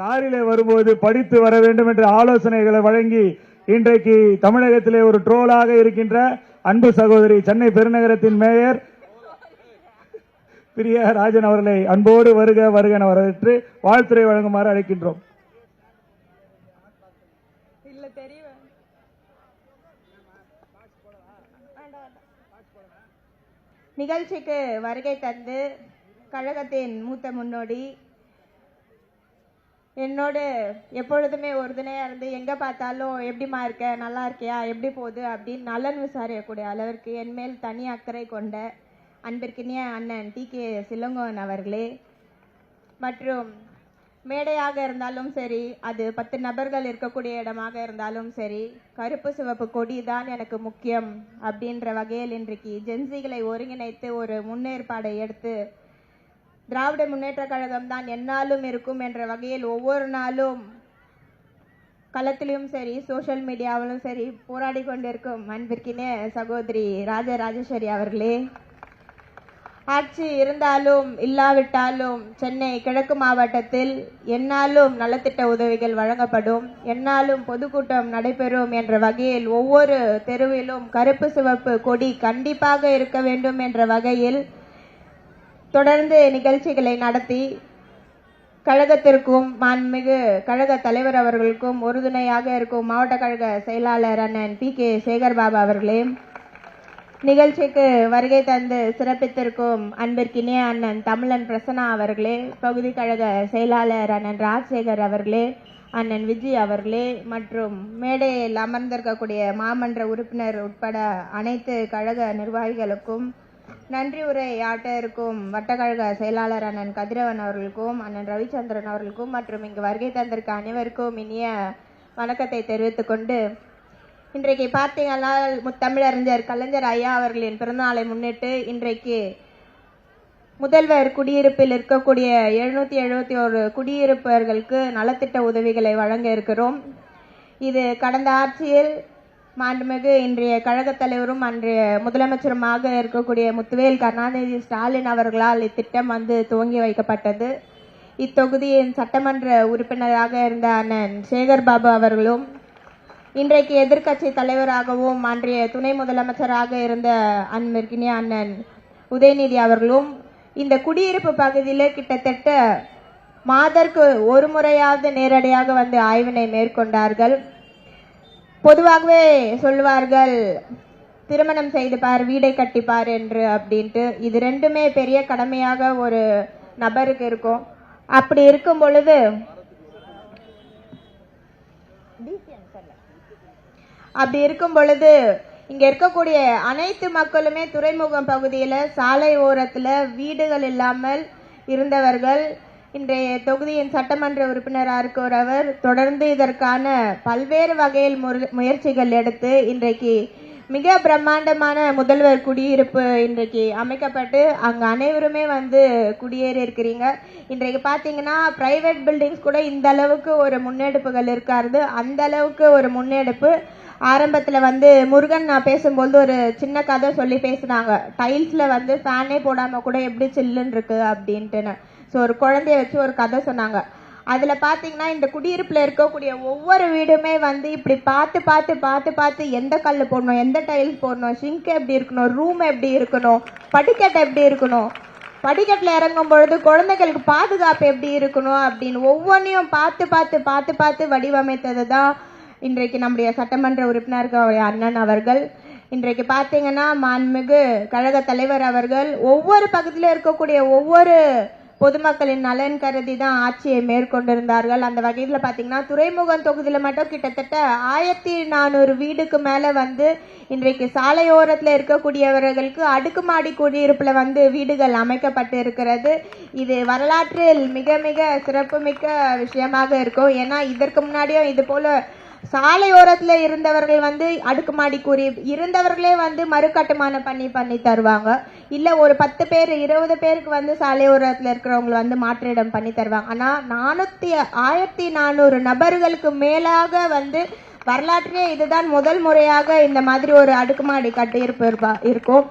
காரிலே வரும்போது படித்து வர வேண்டும் என்ற ஆலோசனைகளை வழங்கி இன்றைக்கு தமிழகத்திலே ஒரு ட்ரோலாக இருக்கின்ற அன்பு சகோதரி சென்னை பெருநகரத்தின் மேயர் பிரியா ராஜன் அவர்களை அன்போடு வருக வருக என வரவேற்று வாழ்த்துரை வழங்குமாறு அழைக்கின்றோம். நிகழ்ச்சிக்கு வருகை தந்து கழகத்தின் மூத்த முன்னோடி, என்னோடு எப்பொழுதுமே உறுதுணையா இருந்து எங்க பார்த்தாலும் எப்படிமா இருக்க, நல்லா இருக்கியா, எப்படி போகுது அப்படின்னு நலன் விசாரிக்கக்கூடிய அளவிற்கு என் மேல் தனி அக்கறை கொண்ட அன்பிற்கினிய அண்ணன் டி.கே. சிலங்கோவன் அவர்களே, மற்றும் மேடையாக இருந்தாலும் சரி, அது 10 நபர்கள் இருக்கக்கூடிய இடமாக இருந்தாலும் சரி, கருப்பு சிவப்பு கொடி தான் எனக்கு முக்கியம் அப்படின்ற வகையில் இன்றைக்கு ஜென்சிகளை ஒருங்கிணைத்து ஒரு முன்னேற்பாடை எடுத்து திராவிட முன்னேற்ற கழகம் தான் எந்நாளும் இருக்கும் என்ற வகையில் ஒவ்வொரு நாளும் களத்திலும் சரி சோசியல் மீடியாவிலும் சரி போராடி கொண்டிருக்கும் அன்பிற்கினே சகோதரி ராஜராஜேஸ்வரி அவர்களே, ஆட்சி இருந்தாலும் இல்லாவிட்டாலும் சென்னை கிழக்கு மாவட்டத்தில் எந்நாளும் நலத்திட்ட உதவிகள் வழங்கப்படும், எந்நாளும் பொதுக்கூட்டம் நடைபெறும் என்ற வகையில் ஒவ்வொரு தெருவிலும் கருப்பு சிவப்பு கொடி கண்டிப்பாக இருக்க வேண்டும் என்ற வகையில் தொடர்ந்து நிகழ்ச்சிகளை நடத்தி கழகத்திற்கும் மாண்புமிகு கழக தலைவர் அவர்களுக்கும் உறுதுணையாக இருக்கும் மாவட்ட கழக செயலாளர் அண்ணன் பி.கே. சேகர்பாபு அவர்களே, நிகழ்ச்சிக்கு வருகை தந்து சிறப்பித்திருக்கும் அன்பிற்கினிய அண்ணன் தமிழன் பிரசன்னா அவர்களே, பகுதி கழக செயலாளர் அண்ணன் ராஜசேகர் அவர்களே, அண்ணன் விஜய் அவர்களே, மற்றும் மேடையில் அமர்ந்திருக்கக்கூடிய மாமன்ற உறுப்பினர் உட்பட அனைத்து கழக நிர்வாகிகளுக்கும், நன்றி உரை ஆட்ட இருக்கும் வட்டக்கழக செயலாளர் அண்ணன் கதிரவன் அவர்களுக்கும், அண்ணன் ரவிச்சந்திரன் அவர்களுக்கும் மற்றும் இங்கு வருகை தந்திருக்க அனைவருக்கும் இனிய வணக்கத்தை தெரிவித்துக் கொண்டு, இன்றைக்கு பார்த்தீங்கன்னா முத்தமிழறிஞர் கலைஞர் ஐயா அவர்களின் பிறந்தநாளை முன்னிட்டு இன்றைக்கு முதல்வர் குடியிருப்பில் இருக்கக்கூடிய 771 குடியிருப்பவர்களுக்கு நலத்திட்ட உதவிகளை வழங்க இருக்கிறோம். இது கடந்த ஆட்சியில் மாண்புமிகு இன்றைய கழகத் தலைவரும் அன்றைய முதலமைச்சருமாக இருக்கக்கூடிய முத்துவேல் கருணாநிதி ஸ்டாலின் அவர்களால் இத்திட்டம் துவங்கி வைக்கப்பட்டது. இத்தொகுதியின் சட்டமன்ற உறுப்பினராக இருந்த அண்ணன் சேகர்பாபு அவர்களும், இன்றைக்கு எதிர்க்கட்சி தலைவராகவும் அன்றைய துணை முதலமைச்சராக இருந்த அன்பிற்கினிய அண்ணன் உதயநிதி அவர்களும் இந்த குடியிருப்பு பகுதியில் கிட்டத்தட்ட மாதற்கு ஒரு முறையாவது நேரடியாக ஆய்வினை மேற்கொண்டார்கள். பொதுவாகவே சொல்லுவார்கள், திருமணம் செய்து பார் வீடை கட்டிப்பார் என்று அப்படின்ட்டு. இது ரெண்டுமே பெரிய கடமையாக ஒரு நபருக்கு இருக்கும். அப்படி இருக்கும் பொழுது இங்க இருக்கக்கூடிய அனைத்து மக்களுமே துறைமுகம் பகுதியில சாலை ஓரத்துல வீடுகள் இல்லாமல் இருந்தவர்கள். இன்றைய தொகுதியின் சட்டமன்ற உறுப்பினராக இருக்கிறவர் தொடர்ந்து இதற்கான பல்வேறு வகையில் முயற்சிகள் எடுத்து இன்றைக்கு மிக பிரம்மாண்டமான முதல்வர் குடியிருப்பு இன்றைக்கு அமைக்கப்பட்டு அங்க அனைவருமே குடியேறி இருக்கிறீங்க. இன்றைக்கு பாத்தீங்கன்னா பிரைவேட் பில்டிங்ஸ் கூட இந்த அளவுக்கு ஒரு முன்னெடுப்புகள் இருக்காது. அந்த அளவுக்கு ஒரு முன்னெடுப்பு ஆரம்பத்துல முருகன் நான் பேசும்போது ஒரு சின்ன கதை சொல்லி பேசினாங்க. டைல்ஸ்ல ஃபேனே போடாம கூட எப்படி சில்லுன்னு இருக்கு அப்படின்ட்டுன்னு. ஸோ ஒரு குழந்தைய வச்சு ஒரு கதை சொன்னாங்க. அதுல பாத்தீங்கன்னா இந்த குடியிருப்புல இருக்கக்கூடிய ஒவ்வொரு வீடுமே இப்படி பார்த்து பார்த்து பார்த்து பார்த்து எந்த கல் போடணும், எந்த டைல்ஸ் போடணும், ஷிங்க் எப்படி இருக்கணும், ரூம் எப்படி இருக்கணும், படிக்கட்டு எப்படி இருக்கணும், படிக்கட்டுல இறங்கும் பொழுது குழந்தைகளுக்கு பாதுகாப்பு எப்படி இருக்கணும் அப்படின்னு ஒவ்வொன்றையும் பார்த்து பார்த்து பார்த்து பார்த்து வடிவமைத்தது தான் இன்றைக்கு நம்முடைய சட்டமன்ற உறுப்பினர்கள் அண்ணன் அவர்கள். இன்றைக்கு பார்த்தீங்கன்னா மாண்புமிகு கழக தலைவர் அவர்கள் ஒவ்வொரு பகுதியில இருக்கக்கூடிய ஒவ்வொரு பொதுமக்களின் நலன் கருதி தான் ஆட்சியை மேற்கொண்டிருந்தார்கள். அந்த வகையில் பார்த்தீங்கன்னா துறைமுகம் தொகுதியில மட்டும் கிட்டத்தட்ட 1400 வீடுக்கு மேல இன்றைக்கு சாலையோரத்தில் இருக்கக்கூடியவர்களுக்கு அடுக்குமாடி குடியிருப்புல வீடுகள் அமைக்கப்பட்டு இருக்கிறது. இது வரலாற்றில் மிக மிக சிறப்புமிக்க விஷயமாக இருக்கும். ஏன்னா இதற்கு முன்னாடியும் இது போல சாலையோரத்துல இருந்தவர்கள் அடுக்குமாடி கூறி இருந்தவர்களே மறு கட்டுமானம் பண்ணி தருவாங்க. இல்ல ஒரு 10 பேர் 20 பேருக்கு சாலையோரத்துல இருக்கிறவங்க மாற்றிடம் பண்ணி தருவாங்க. ஆனா 1400 நபர்களுக்கு மேலாக வரலாற்றிலே இதுதான் முதல் முறையாக இந்த மாதிரி ஒரு அடுக்குமாடி கட்டியிருப்பு இருக்கும்.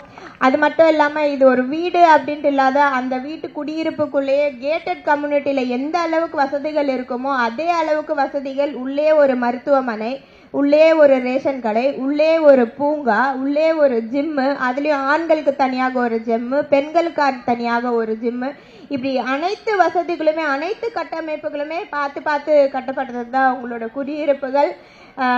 அது மட்டும் இல்லாம இது ஒரு வீடு அப்படின்ட்டு இல்லாத அந்த வீட்டு குடியிருப்புக்குள்ளேயே கேட்டட் கம்யூனிட்டியில எந்த அளவுக்கு வசதிகள் இருக்குமோ அதே அளவுக்கு வசதிகள், உள்ளே ஒரு மருத்துவமனை, உள்ளே ஒரு ரேஷன் கடை, உள்ளே ஒரு பூங்கா, உள்ளே ஒரு ஜிம்மு, அதுலயும் ஆண்களுக்கு தனியாக ஒரு ஜிம்மு, பெண்களுக்கு தனியாக ஒரு ஜிம்மு, இப்படி அனைத்து வசதிகளுமே அனைத்து கட்டமைப்புகளுமே பார்த்து பார்த்து கட்டப்பட்டது தான் உங்களோட குடியிருப்புகள்.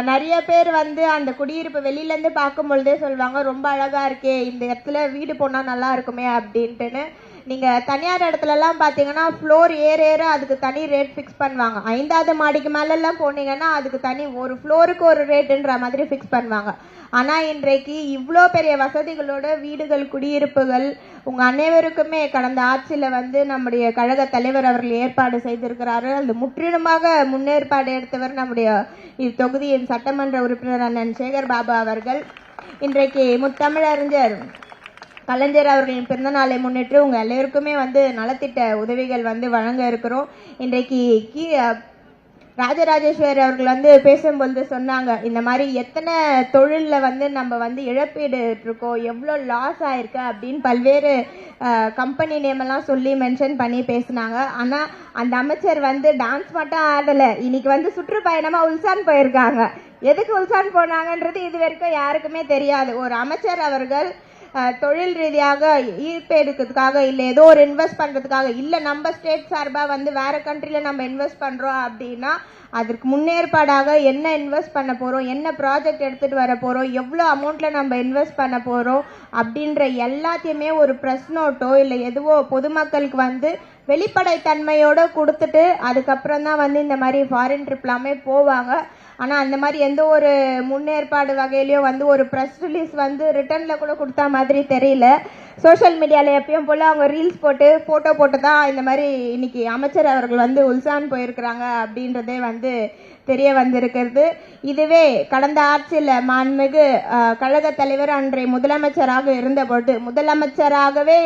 நிறைய பேர் வந்து அந்த குடியிருப்பு வெளியில இருந்து பார்க்கும் பொழுதே சொல்லுவாங்க, ரொம்ப அழகா இருக்கே, இந்த இடத்துல வீடு போனா நல்லா இருக்குமே அப்படின்ட்டுன்னு. நீங்க தனியார் இடத்துல எல்லாம் பாத்தீங்கன்னா ஃப்ளோர் ஏற அதுக்கு தனி ரேட் ஃபிக்ஸ் பண்ணுவாங்க. 5வது மாடிக்கு மேல எல்லாம் போனீங்கன்னா அதுக்கு தனி ஒரு ஃப்ளோருக்கு ஒரு ரேட்டுன்ற மாதிரி ஃபிக்ஸ் பண்ணுவாங்க. ஆனா இன்றைக்கு இவ்வளோ பெரிய வசதிகளோட வீடுகள், குடியிருப்புகள் உங்க அனைவருக்குமே கடந்த ஆட்சியில வந்து நம்முடைய கழக தலைவர் அவர்கள் ஏற்பாடு செய்திருக்கிறாரு. அது முற்றிலுமாக முன்னேற்பாடு எடுத்தவர் நம்முடைய இத்தொகுதியின் சட்டமன்ற உறுப்பினர் அண்ணன் சேகர் பாபு அவர்கள். இன்றைக்கு முத்தமிழறிஞர் கலைஞர் அவர்களின் பிறந்த நாளை முன்னிட்டு உங்க எல்லாருக்குமே வந்து நலத்திட்ட உதவிகள் வந்து வழங்க இருக்கிறோம். இன்றைக்கு ராஜராஜேஸ்வரி அவர்கள் வந்து பேசும்பொழுது சொன்னாங்க, இந்த மாதிரி எத்தனை தொழில்ல வந்து நம்ம வந்து இழப்பீடு இருக்கோம், எவ்வளோ லாஸ் ஆயிருக்கு அப்படின்னு பல்வேறு கம்பெனி நேம் எல்லாம் சொல்லி மென்ஷன் பண்ணி பேசினாங்க. ஆனா அந்த அமைச்சர் வந்து டான்ஸ் மட்டும் ஆடல, இன்னைக்கு வந்து சுற்றுப்பயணமா உல்சான் போயிருக்காங்க. எதுக்கு உல்சான் போனாங்கன்றது இது வரைக்கும் யாருக்குமே தெரியாது. ஒரு அமைச்சர் அவர்கள் தொழில் ரீதியாக ஈர்ப்பு எடுக்கிறதுக்காக, இல்லை ஏதோ ஒரு இன்வெஸ்ட் பண்றதுக்காக, இல்லை நம்ம ஸ்டேட் சார்பா வந்து வேற கண்ட்ரில நம்ம இன்வெஸ்ட் பண்றோம் அப்படின்னா அதற்கு முன்னேற்பாடாக என்ன இன்வெஸ்ட் பண்ண போறோம், என்ன ப்ராஜெக்ட் எடுத்துட்டு வர போறோம், எவ்வளோ அமௌண்ட்ல நம்ம இன்வெஸ்ட் பண்ண போறோம் அப்படின்ற எல்லாத்தையுமே ஒரு ப்ரெஸ் நோட்டோ இல்லை எதுவோ பொதுமக்களுக்கு வந்து வெளிப்படைத்தன்மையோட கொடுத்துட்டு அதுக்கப்புறம் தான் வந்து இந்த மாதிரி ஃபாரின் ட்ரிப் எல்லாமே போவாங்க. ஆனா அந்த மாதிரி எந்த ஒரு முன்னேற்பாடு வகையிலயும் வந்து ஒரு ப்ரெஸ் ரிலீஸ் வந்து ரிட்டர்ன்ல கூட கொடுத்தா மாதிரி தெரியல. சோஷியல் மீடியால எப்பயும் போல அவங்க ரீல்ஸ் போட்டு போட்டோ போட்டு தான் இந்த மாதிரி இன்னைக்கு அமைச்சர் அவர்கள் வந்து உல்சான் போயிருக்கிறாங்க அப்படின்றதே வந்து தெரிய வந்திருக்கிறது. இதுவே கடந்த ஆட்சியில் மாண்புமிகு கழக தலைவர் அன்றைய முதலமைச்சராகவே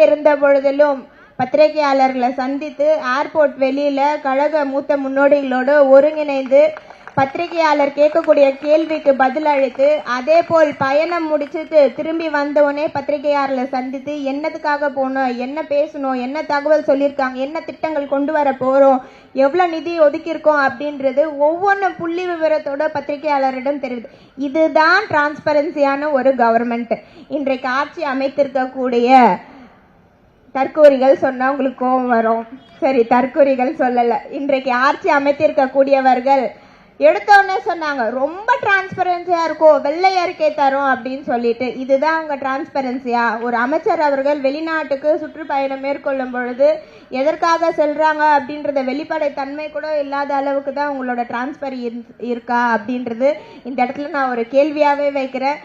இருந்த பொழுதிலும் பத்திரிகையாளர்களை சந்தித்து ஏர்போர்ட் வெளியில கழக மூத்த முன்னோடிகளோடு ஒருங்கிணைந்து பத்திரிகையாளர் கேட்கக்கூடிய கேள்விக்கு பதில் அளித்து, அதே போல் பயணம் முடிச்சுட்டு திரும்பி வந்தவொடனே பத்திரிகையாளர்களை சந்தித்து என்னதுக்காக போனோம், என்ன பேசணும், என்ன தகவல் சொல்லியிருக்காங்க, என்ன திட்டங்கள் கொண்டு வர போறோம், எவ்வளவு நிதி ஒதுக்கியிருக்கோம் அப்படின்றது ஒவ்வொன்றும் புள்ளி விவரத்தோட பத்திரிகையாளரிடம் தெரிவிது. இதுதான் டிரான்ஸ்பரன்சியான ஒரு கவர்மெண்ட். இன்றைக்கு ஆட்சி அமைத்திருக்கக்கூடிய தற்கூரிகள் சொன்னா உங்களுக்கு கோபம் வரும். சரி, தற்கூரிகள் சொல்லல, இன்றைக்கு ஆட்சி அமைத்திருக்கக்கூடியவர்கள் எடுத்தோடனே சொன்னாங்க ரொம்ப டிரான்ஸ்பரன்சியா இருக்கும், வெள்ளை அறிக்கை தரும் அப்படின்னு சொல்லிட்டு. இதுதான் உங்க டிரான்ஸ்பரன்சியா? ஒரு அமைச்சர் அவர்கள் வெளிநாட்டுக்கு சுற்றுப்பயணம் மேற்கொள்ளும் பொழுது எதற்காக செல்றாங்க அப்படின்றத வெளிப்படை தன்மை கூட இல்லாத அளவுக்கு தான் உங்களோட டிரான்ஸ்பர் இருக்கா அப்படின்றது இந்த இடத்துல நான் ஒரு கேள்வியாவே வைக்கிறேன்.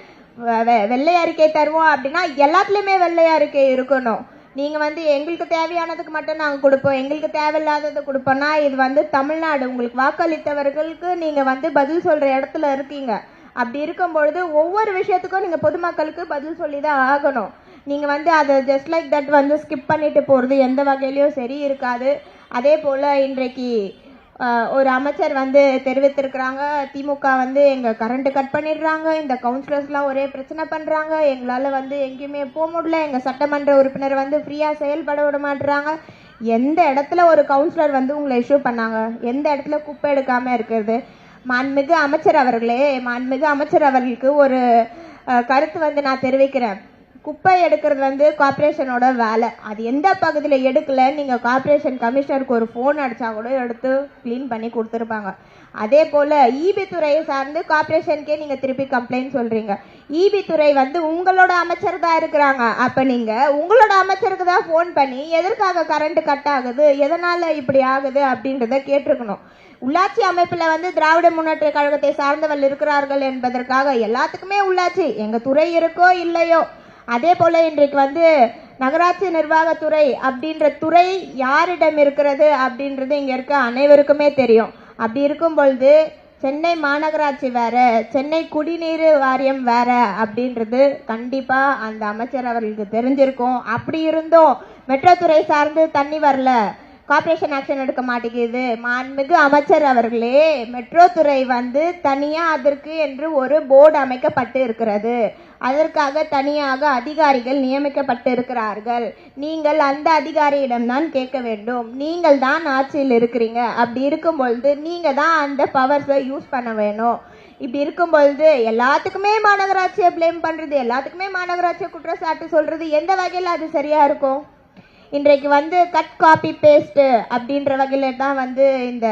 வெள்ளை அறிக்கை தருவோம் அப்படின்னா எல்லாத்துலயுமே வெள்ளை அறிக்கை இருக்கணும். நீங்க வந்து எங்களுக்கு தேவையானதுக்கு மட்டும் நாங்க கொடுப்போம், எங்களுக்கு தேவையில்லாதது கொடுப்போம்னா இது வந்து தமிழ்நாடு. உங்களுக்கு வாக்களித்தவர்களுக்கு நீங்க வந்து பதில் சொல்ற இடத்துல இருக்கீங்க. அப்படி இருக்கும் பொழுது ஒவ்வொரு விஷயத்துக்கும் நீங்க பொதுமக்களுக்கு பதில் சொல்லிதான் ஆகணும். நீங்க வந்து அதை ஜஸ்ட் லைக் தட் வந்து ஸ்கிப் பண்ணிட்டு போறது எந்த வகையிலயும் சரி இருக்காது. அதே போல இன்றைக்கு ஒரு அமைச்சர் வந்து தெரிவித்திருக்கிறாங்க, திமுக வந்து எங்க கரண்ட் கட் பண்ணிடுறாங்க, இந்த கவுன்சிலர்ஸ்லாம் ஒரே பிரச்சனை பண்றாங்க, எங்களால வந்து எங்கேயுமே போக முடியல, எங்க சட்டமன்ற உறுப்பினர் வந்து ஃப்ரீயா செயல்பட விட மாட்டுறாங்க. எந்த இடத்துல ஒரு கவுன்சிலர் வந்து உங்களை இஷ்யூ பண்ணாங்க? எந்த இடத்துல குப்பை எடுக்காம இருக்கிறது? மாண்புமிகு அமைச்சர் அவர்களுக்கு ஒரு கருத்து வந்து நான் தெரிவிக்கிறேன். குப்பை எடுக்கிறது வந்து கார்பரேஷனோட வேலை. அது எந்த பகுதியில் எடுக்கல, நீங்க கார்பரேஷன் கமிஷனருக்கு ஒரு போன் அடிச்சா கூட எடுத்து கிளீன் பண்ணி கொடுத்துருப்பாங்க. அதே போல ஈபி துறையை சார்ந்து கார்பரேஷனுக்கே நீங்க திருப்பி கம்ப்ளைண்ட் சொல்றீங்க. ஈபி துறை வந்து உங்களோட அமைச்சர் தான் இருக்கிறாங்க. அப்ப நீங்க உங்களோட அமைச்சருக்கு தான் போன் பண்ணி எதற்காக கரண்ட் கட் ஆகுது, எதனால இப்படி ஆகுது அப்படின்றத கேட்டிருக்கணும். உள்ளாட்சி அமைப்புல வந்து திராவிட முன்னேற்ற கழகத்தை சார்ந்தவர்கள் இருக்கிறார்கள் என்பதற்காக எல்லாத்துக்குமே உள்ளாட்சி எங்க துறை இருக்கோ இல்லையோ, அதே போல இன்றைக்கு வந்து நகராட்சி நிர்வாகத்துறை அப்படின்ற துறை யாரிடம் இருக்கிறது அப்படின்றது இங்க இருக்க அனைவருக்குமே தெரியும். அப்படி இருக்கும் பொழுது சென்னை மாநகராட்சி வேற, சென்னை குடிநீர் வாரியம் வேற அப்படின்றது கண்டிப்பா அந்த அமைச்சர் அவர்களுக்கு தெரிஞ்சிருக்கும். அப்படி இருந்தும் மெட்ரோ துறை சார்ந்து தண்ணி வரல, கார்ப்பரேஷன் ஆக்ஷன் எடுக்க மாட்டேங்குது. மாண்புமிகு அமைச்சர் அவர்களே, மெட்ரோ துறை வந்து தனியா அதற்கு என்று ஒரு போர்டு அமைக்கப்பட்டு இருக்கிறது. அதற்காக தனியாக அதிகாரிகள் நியமிக்கப்பட்டு இருக்கிறார்கள். நீங்கள் அந்த அதிகாரியிடம்தான் கேட்க வேண்டும். நீங்கள் தான் ஆட்சியில் இருக்கிறீங்க. அப்படி இருக்கும் பொழுது நீங்க தான் அந்த பவர்ஸை யூஸ் பண்ண வேணும். இப்படி இருக்கும் பொழுது எல்லாத்துக்குமே மாநகராட்சியை பிளேம் பண்றது, எல்லாத்துக்குமே மாநகராட்சியை குற்றச்சாட்டு சொல்றது எந்த வகையில் அது சரியா இருக்கும்? இன்றைக்கு வந்து கட் காப்பி பேஸ்ட் அப்படின்ற வகையில தான் வந்து இந்த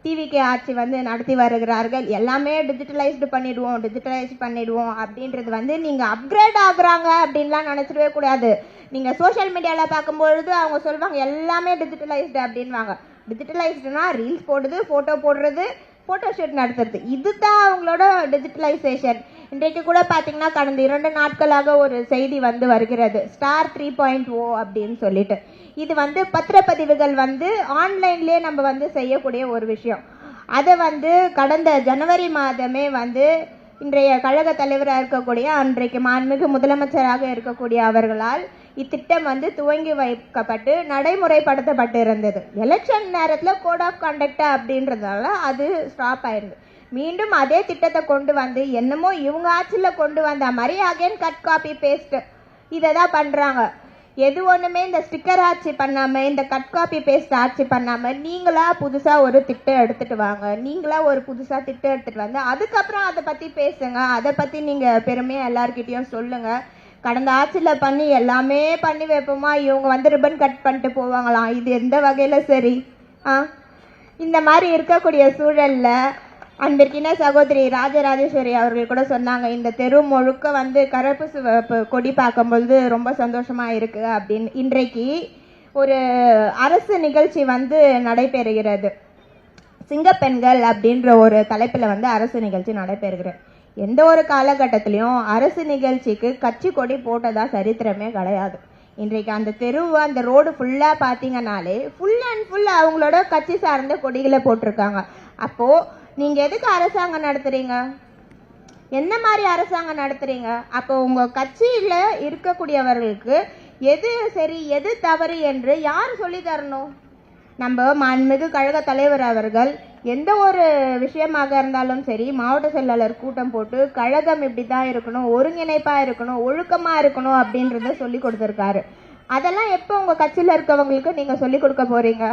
டிவிகே ஆட்சி வந்து நடத்தி வருகிறார்கள். எல்லாமே டிஜிட்டலைஸ்டு பண்ணிடுவோம் அப்படின்றது வந்து நீங்க அப்கிரேட் ஆகுறாங்க அப்படின்லாம் நினைச்சிடவே கூடாது. நீங்க சோஷியல் மீடியால பார்க்கும்பொழுது அவங்க சொல்லுவாங்க எல்லாமே டிஜிட்டலைஸ்டு அப்படின்வாங்க. டிஜிட்டலைஸ்டுனா ரீல்ஸ் போடுறது, போட்டோ போடுறது, போட்டோஷூட் நடத்துறது, இதுதான் அவங்களோட டிஜிட்டலைசேஷன். இன்றைக்கு கூட பார்த்தீங்கன்னா கடந்த 2 நாட்களாக ஒரு செய்தி வந்து வருகிறது, ஸ்டார் 3.0 அப்படின்னு சொல்லிட்டு. இது வந்து பத்திரப்பதிவுகள் வந்து ஆன்லைன்லேயே நம்ம வந்து செய்யக்கூடிய ஒரு விஷயம். அதை வந்து கடந்த ஜனவரி மாதமே வந்து இன்றைய கழக தலைவராக இருக்கக்கூடிய அன்றைக்கு மாண்புமிகு முதலமைச்சராக இருக்கக்கூடிய அவர்களால் இத்திட்டம் வந்து துவங்கி வைக்கப்பட்டு நடைமுறைப்படுத்தப்பட்டு இருந்தது. எலெக்ஷன் நேரத்தில் கோட் ஆஃப் கண்டக்ட் அப்படின்றதால அது ஸ்டாப் ஆயிருது. மீண்டும் அதே திட்டத்தை கொண்டு வந்து என்னமோ இவங்க ஆட்சியில் கொண்டு வந்த மாதிரி அகைன் கட் காப்பி பேஸ்ட் இதை தான் பண்ணுறாங்க. எது ஒன்றுமே இந்த ஸ்டிக்கர் ஆட்சி பண்ணாமல், இந்த கட் காப்பி பேஸ்ட் ஆட்சி பண்ணாமல் நீங்களா புதுசாக ஒரு திட்டம் எடுத்துகிட்டு வாங்க. நீங்களா ஒரு புதுசாக திட்டம் எடுத்துகிட்டு வந்து அதுக்கப்புறம் அதை பற்றி பேசுங்க. அதை பற்றி நீங்கள் பெருமையாக எல்லாருக்கிட்டையும் சொல்லுங்கள். கடந்த ஆட்சியில் பண்ணி எல்லாமே பண்ணி வைப்போமா, இவங்க வந்து ரிப்பன் கட் பண்ணிட்டு போவாங்களாம். இது எந்த வகையில் சரி? இந்த மாதிரி இருக்கக்கூடிய சூழலில் அன்பிற்கின சகோதரி ராஜராஜேஸ்வரி அவர்கள் கூட சொன்னாங்க, இந்த தெரு முழுக்க வந்து கருப்பு சிவப்பு கொடி பார்க்கும்பொழுது ரொம்ப சந்தோஷமாக இருக்குது அப்படின்னு. இன்றைக்கு ஒரு அரசு நிகழ்ச்சி வந்து நடைபெறுகிறது. சிங்கப்பெண்கள் அப்படின்ற ஒரு தலைப்பில் வந்து அரசு நிகழ்ச்சி நடைபெறுகிறது. எந்த ஒரு காலகட்டத்திலையும் அரசு நிகழ்ச்சிக்கு கட்சி கொடி போட்டதா சரித்திரமே கிடையாது. இன்றைக்கு அந்த தெருவு அந்த ரோடு ஃபுல்லாக பார்த்தீங்கன்னாலே ஃபுல் அண்ட் ஃபுல் அவங்களோட கட்சி சார்ந்த கொடிகளை போட்டிருக்காங்க. அப்போது நீங்கள் எதுக்கு அரசாங்கம் நடத்துகிறீங்க? என்ன மாதிரி அரசாங்கம் நடத்துகிறீங்க? அப்போ உங்கள் கட்சியில் இருக்கக்கூடியவர்களுக்கு எது சரி எது தவறு என்று யார் சொல்லி தரணும்? நம்ம மாண்புமிகு கழக தலைவர் அவர்கள் எந்த ஒரு விஷயமாக இருந்தாலும் சரி மாவட்ட செயலாளர் கூட்டம் போட்டு கழகம் இப்படி தான் இருக்கணும், ஒருங்கிணைப்பாக இருக்கணும், ஒழுக்கமாக இருக்கணும் அப்படின்றத சொல்லி கொடுத்துருக்காரு. அதெல்லாம் எப்போ உங்கள் கட்சியில் இருக்கவங்களுக்கு நீங்கள் சொல்லி கொடுக்க போகிறீங்க?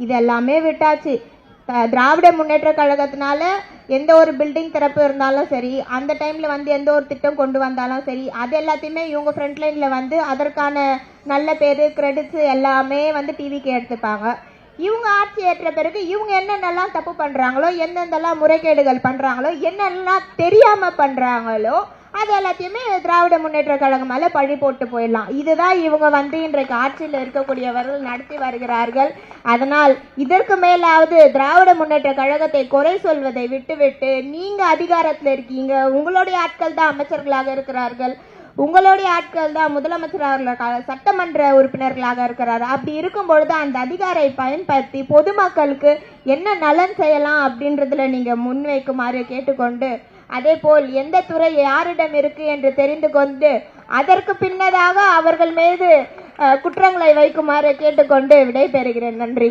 இது எல்லாமே விட்டாச்சு. திராவிட முன்னேற்ற கழகத்தினால எந்த ஒரு பில்டிங் திறப்பு இருந்தாலும் சரி, அந்த டைமில் வந்து எந்த ஒரு திட்டம் கொண்டு வந்தாலும் சரி, அது எல்லாத்தையுமே இவங்க ஃப்ரண்ட்லைனில் வந்து அதற்கான நல்ல பேர் கிரெடிட்ஸ் எல்லாமே வந்து டிவிக்கு எடுத்துப்பாங்க. இவங்க ஆட்சி ஏற்ற பிறகு இவங்க என்னென்னலாம் தப்பு பண்ணுறாங்களோ, எந்தெந்தெல்லாம் முறைகேடுகள் பண்ணுறாங்களோ, என்னென்னலாம் தெரியாமல் பண்ணுறாங்களோ அது எல்லாத்தையுமே திராவிட முன்னேற்ற கழகம் மேலே பழி போட்டு போயிடலாம். இதுதான் இவங்க வந்து இன்றைக்கு ஆட்சியில் இருக்கக்கூடியவர்கள் நடத்தி வருகிறார்கள். அதனால் இதற்கு மேலாவது திராவிட முன்னேற்ற கழகத்தை குறை சொல்வதை விட்டுவிட்டு நீங்கள் அதிகாரத்தில் இருக்கீங்க, உங்களுடைய ஆட்கள் தான் அமைச்சர்களாக இருக்கிறார்கள், உங்களுடைய ஆட்கள் தான் முதலமைச்சர் சட்டமன்ற உறுப்பினர்களாக இருக்கிறார். அப்படி இருக்கும் பொழுது அந்த அதிகாரை பயன்படுத்தி பொதுமக்களுக்கு என்ன நலன் செய்யலாம் அப்படின்றதுல நீங்க முன்வைக்குமாறு கேட்டுக்கொண்டு, அதே போல் எந்த துறை யாரிடம் இருக்கு என்று தெரிந்து கொண்டு அதற்கு பின்னதாக அவர்கள் மீது குற்றங்களை வைக்குமாறு கேட்டுக்கொண்டு விடைபெறுகிறேன். நன்றி.